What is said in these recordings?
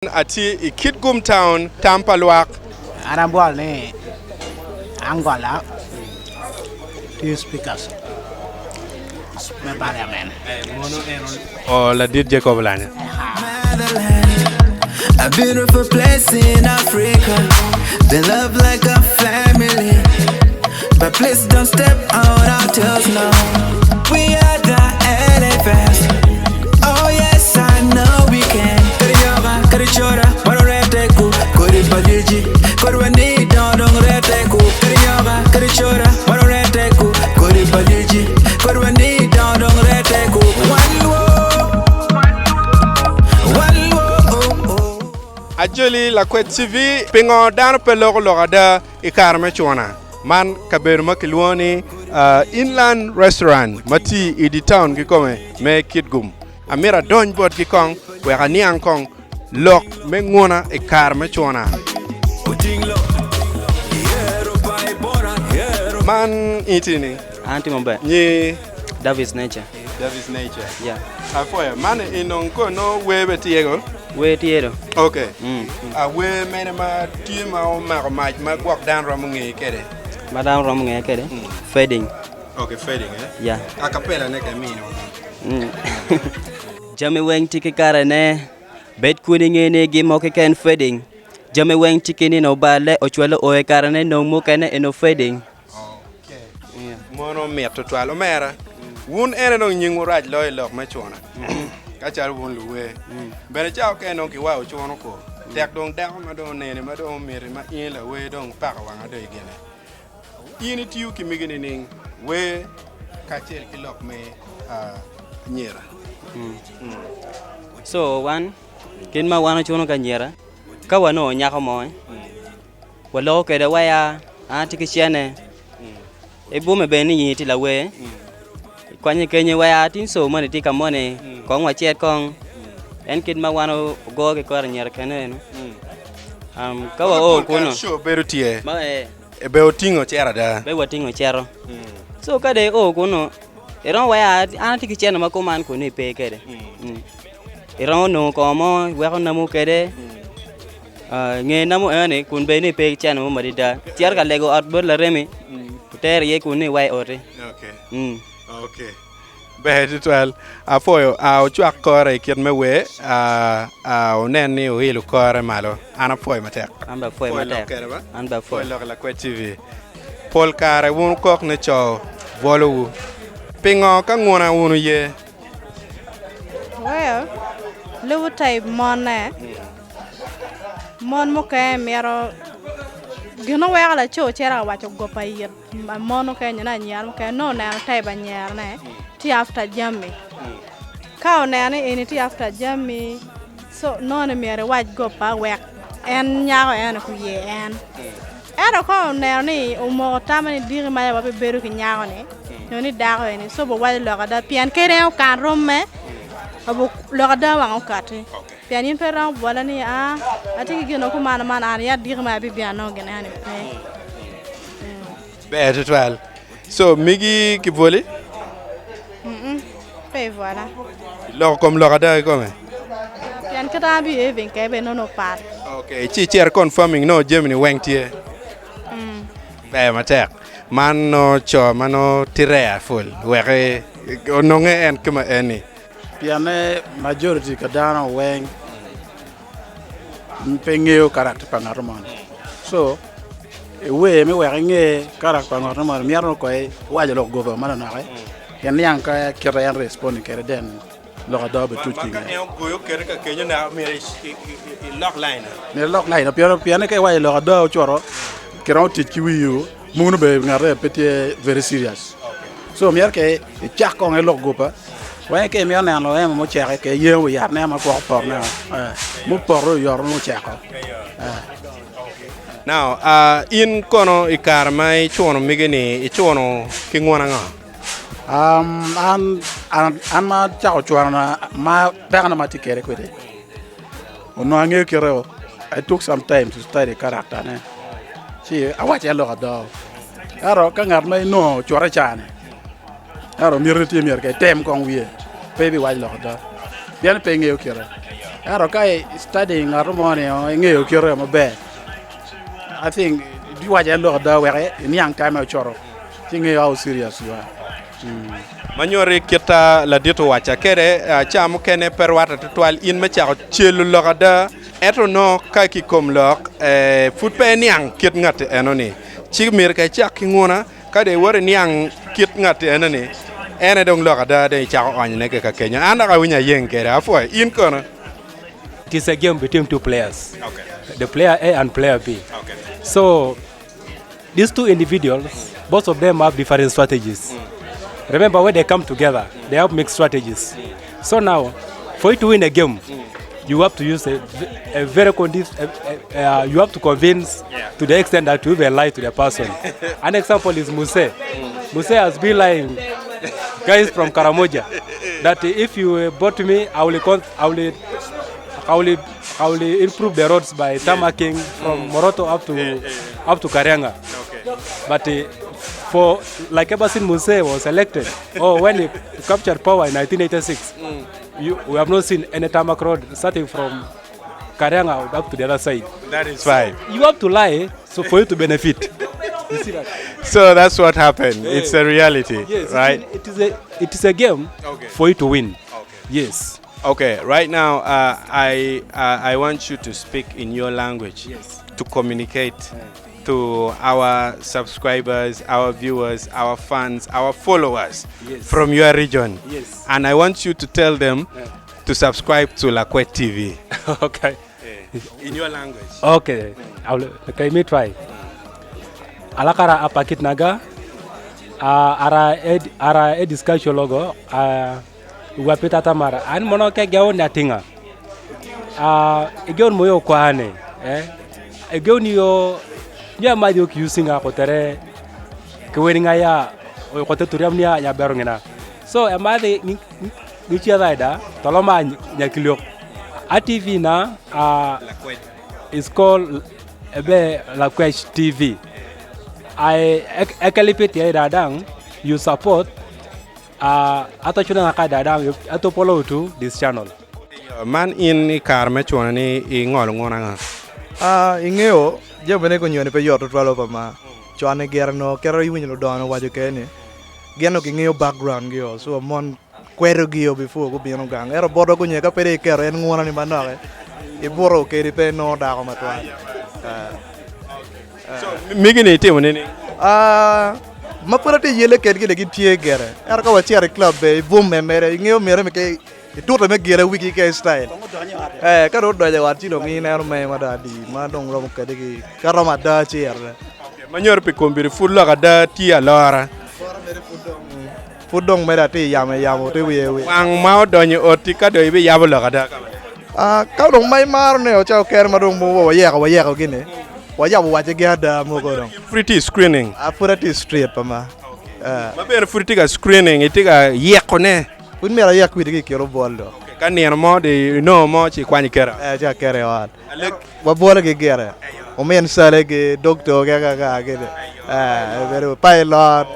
Ati Kitgum town, Tam Pa Lwak. Arambol ni Angola. Two speakers. Me parliament. Oh, la dit Speaker Oulanya. A beautiful place in Africa. They love like a family. But please don't step out our toes now. We are the elephants. Oh yes, I know we can. Karichora, Mororeteku, Kori Baliji, Korwani, Don Reteku, Karioga, Karichora, Mororeteku, Kori Baliji, Korwani, Don Reteku, Acholi Lakwed TV, pingo dan pelok logada ikarme chwana. Man kaber makilwani inland restaurant mati idi town kikome me Kitgum. Amira don bot kikong weka niang kong lok me ngona ikarme chwana. Man itini. Anti Mombe. Ni Davis Nature. Davis Nature. Yeah. Afoya man inonko no webe tiego. We tiero. Okay. We mene ma tiema o ma gwak dan ramungi kede. Madam Romney kede. Fading. Okay, fading eh? Yeah. Acapella ne camino. Jame weng tiki karane. Bet kuning ene gimoke ken fading. Jame weng tiki ni no bale ochwele oe karane no mukene eno fading. Okay. Yeah. Mono meto twalo mera. Wun ene no nyingu raj loy lok ma chona. Kachal wun luwe. Bene chao ke no ki wa chono ko. Tek dong dak ma do nene ma do mere ma in la we dong pak wanga do igene. Ini tiu ki migene ning we kachel ki lok me nyera. So one kin ma wana chono kanyera. Kawano nyako moy. Walo kede waya tiki chiane. Ebume beni yiti la we. Kwanye kenye waya tin so mane tika mone kong wa chet kong en kid ma wano go ke kor nyer kene no kawa o kuno show berutie ma e be otingo chera da be watingo chero so kade o kuno eron waya anati kichena ma ko man ko ni pe kede eron no ko mo we ko namu kede nge namu ene kun be ni pe chena mo madida tiar ka lego outboard la remi ter ye kun ni wai ore okay okay. Behet twel afoyo ochwak kore kit mewe onen ni ohilu kore malo ana foy matek amba foy matek amba foy lok Lakwed TV pol kare wun kok ne cho volu pingo ka ngona wunu ye well lewu tay monne mon mo kay mero gino wala cho chera wacho gopa yir mono kay na nyar mo kay no na tay ba nyar ne ti after jammy ka onane eni ti after jammy so no ne mere waj gopa wek en nyaago en ku ye en ero ko ne ni o mo tamani diri ma ba be beru ki nyaago ne no ni dago eni so bo wali lo da pian kere o kan romme abo lo da wa o kati pian in peran wala ni ati gino ko man an ya diri ma bi bian no gene ani behet twel so migi ki voli pe voilà lo comme lo da comme pian kata bi e ben kay be no par okay chi cher confirming no Germany wengtie be matek man no cho mano tire full weke no nge en kuma eni Piane majority kadana weng pengeo karakter pangarman. So we me wenge karakter pangarman miarno koy waje lo gogo mana na kay. Yan yang ka kira yan respond kere den lo da be tuti. Ka en goyo kere ka kenyo na mere lock line. Me lock line piane kay waje lo da choro kira tiki wiyo munu be ngare petit very serious. So miar ke chak ko ngai lo gopa. Why ke mi na lo mo cheke ke ye wi ya na ma por na mo por yo mo cheke Now in kono ikar mai chono migeni ichono kingwana nga an ma chao chwana ma bana ma tikere ko de ono ange kero I took some time to study character ne si awache lo do aro ka ngar mai no chora chane aro mirti mir ke tem kong wie baby waj lo da bien penge yo kira Aro kai studying harmony ngeyo kiro mabe. I think you watch a lot of work in young time choro. Think how serious you are. Manyori kita la dito wacha kere chamu kene perwata tutwal in mecha chelu logada eto no kaki kom lok food pe niang kit ngate enoni chi mir ka chak ngona ka de wore niang kit ngate enoni ene dong logada de cha on ne ka Kenya anda ka winya yen kere afo in kono. It is a game between two players. Okay. The player A and player B. Okay. So these two individuals, both of them have different strategies. Remember, when they come together, they have mixed strategies. So now, for you to win a game, you have to use a very you have to convince to the extent that you will lie to the person. An example is Muse. Muse has been lying, guys from Karamoja, that if you bought me, I will improve the roads by tamaking from Moroto up to Karianga. Okay. But for like ever since Muse was elected, or when he captured power in 1986, we have not seen any tarmac road starting from Karianga up to the other side. That is fine. You have to lie so for you to benefit. You see that? So that's what happened. It's a reality, Yes, right? It is a game for you to win. Okay. Yes. Okay, right now I want you to speak in your language to communicate to our subscribers, our viewers, our fans, our followers from your region. Yes. And I want you to tell them to subscribe to Lakwed TV. Okay. In your language. Okay. Okay, me try. Alakara apakit naga. Ara discussion logo. Wapita tamara. An mono ke gao natinga. Egon moyo kwaane. Egon yo. Ya madio kiusinga kotere. Kweninga ya. Kote turiamnia ya berongena. So amade nichi ada. Toloma nyakilio. ATV na is called Lakwed TV. I ekalipet ya dadang you support ato chuna na dadang ato follow to this channel. Man in karme chona ni ingol ngona nga. Ingeo je bene ko nyone pe yoto twalo pa ma chone gerno kero yiwinyo dono wajo kene geno ki ngeo background gyo so mon kwero gyo before ko bino gang ero bodo ko nyeka pere kero en ngona ni manake e boro ke ri pe no da ko matwa. So migini temo nini ma purati yele ket gele ki tie gere er ko wachiare club be boom me mere ngeo mere me ke tuto me gere wiki ke style ka ro doje war chino ngi ner me ma da di ma dong ro ke de ka ro ma da chier manyor pe kombiri fulla kada ti alora fudong me da ti yamo te we wang mau donyo oti ka do ibe yablo kada ka dong mai mar ne o chao ker ma dong mo wa ye ko gine wa ya wa je ga da mo ko dong pretty screening pretty straight pa ma ma ber pretty ga screening itiga yekone un mera yak wi de ki ro boldo kan ne mo de no mo ci kwani kera ja kere wa wa bola ge gere o men sale ge doctor ga ge very pilot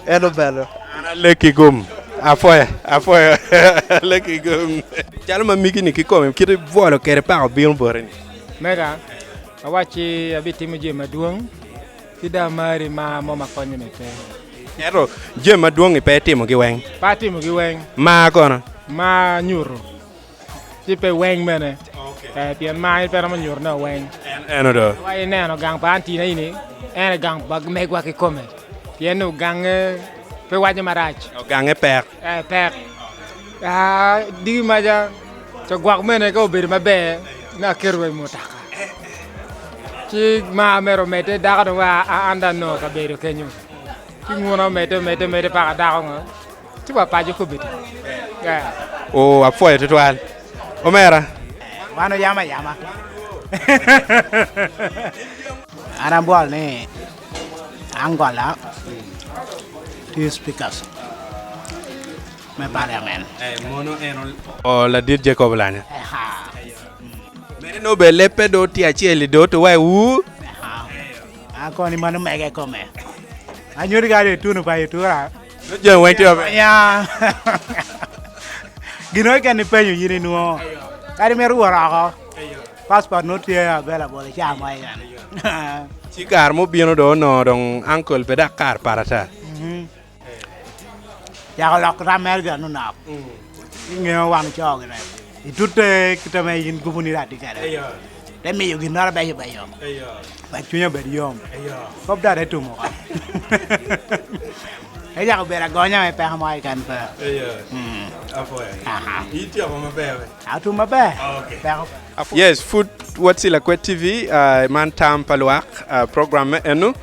eno bello ana leki gum afoya leki gum jalma migini ki ko ki volo kere pa bion borani mega awachi abiti muje maduong tida mari ma mo makonye mete ero je maduong ipe timo gi weng pati mo gi weng ma kono ma nyuro tipe weng mene pian ma per ma nyur na weng eno do wa ene no gang panti na ini ene gang bag megwa ki come pian no gang pe waje marach gange per per di maja to gwak mene ko bir mabe na kerwe motaka ci ma mero mete da ko wa anda no ka be kenyu ci ngono mete pa da ko ci wa pa ko beti o afoya tetwal omera wano yama ana bol ni Angola two speakers me parliament mono eno o la dir Jacob Oulanya mere no be lepe do ti achieli do to wa wu ako ni manu mege come anyuri gari tu no pa tu ra je wenti obe ya Gino kan ni penyo yini nuo. Kari meru ora ko. Passport no tie available cha mai kan. Ci kar mo bino do no dong uncle pe Dakar parata. Ya ko lok ramer ga no na. Ngeo wan cho cái này. Itute kita mai yin gubuni ra dikare. Để mi yogi nara ba yo. Ba chunya ba yom. Kop da tu mo. Ai ja ko bera gonya me pa mai kan pa. Afoy. Eat your mama baby. Atu ma ba. Okay. Yes, food what's Lakwed TV, man Tam Pa Lwak, program enu.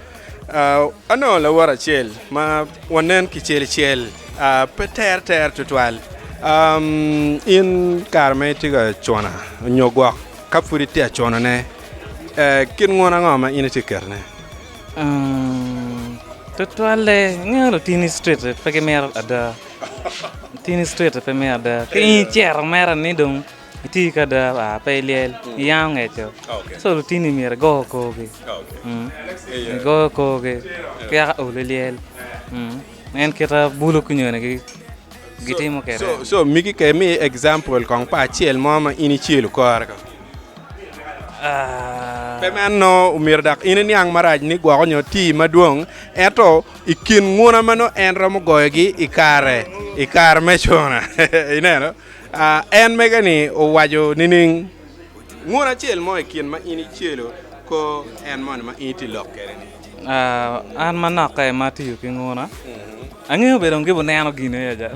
Ano la wara chel, ma wanen ki chel peter tutwal. In karme tiga chona, nyogwa kapfuri tia chona ne. Kin ngona ngama ini tikerne. Tutwal ngalo tini street pake mer ada. Tini street pe mer ada. Ke cher mer ni dong. Iti kada pa liel yang echo. So tini mer go ko ge. Go ko ge. Kya liel. En kita bulu kunyo ne ge. Giti mo kere. So miki ke mi example kong pa chiel mama ini chielu ko arka. Pemano umirdak ini niang maraj ni gwa konyo ti maduong eto ikin nguna mano enra mo goyegi ikar mechona ineno en megani o wajo nining nguna chiel mo ikin ma ini chielo ko en mon ma iti lokkere ni an manaka ma ti ki nguna angeo be dong ke bonano gine ya ja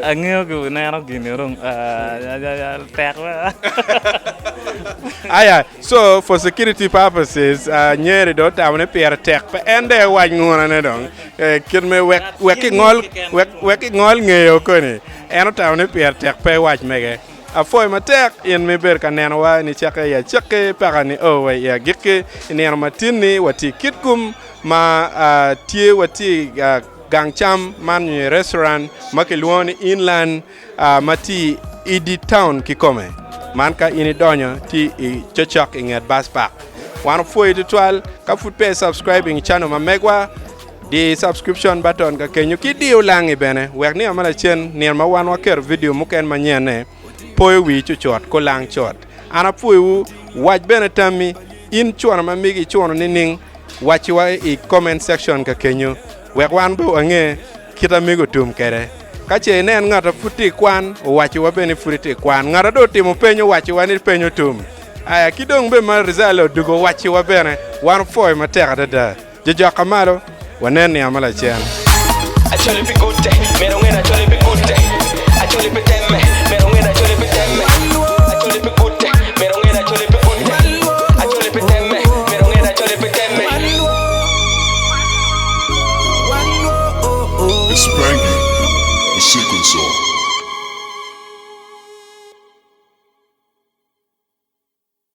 angeo ke bonano gine rong tek aya so for security purposes nyeri do tamne per tek pe ende waj ngona ne dong kin me weki ngol ngeyo koni eno tamne per tek pe waj mege a foi matek in me ber kaneno wa ni chake ya chake pagani o ya gike ni matini wati Kitgum ma tie wati gangcham man restaurant makelwoni inland mati idi town kikome man ka ini donyo ti i chochok inget bus park wan foi tutwal ka food pay subscribing channel ma megwa di subscription button ka kenyu ki di ulangi bene wek ni amala chen ni ma wan wa ker video muken manyene poy wi chuchot ko lang chot ana poy waj bene tami in chuana ma migi chuano nining wachi wa i comment section ka kenyu wek wan bu ange kita migo tum kere kache nen ngata futi kwan wachi wa bene futi kwan ngara do timo penyo wachi wa ni penyo tum aya kidong be mar rizalo dugo wachi wa bene wan foy ma tera da jejo kamaro wanen ni amala chen Acholi be good day me don't win acholi be good day acholi be temme me don't win acholi be temme acholi be good day me don't win acholi be good day acholi be temme me don't win acholi be temme It's Spanky, the secret song.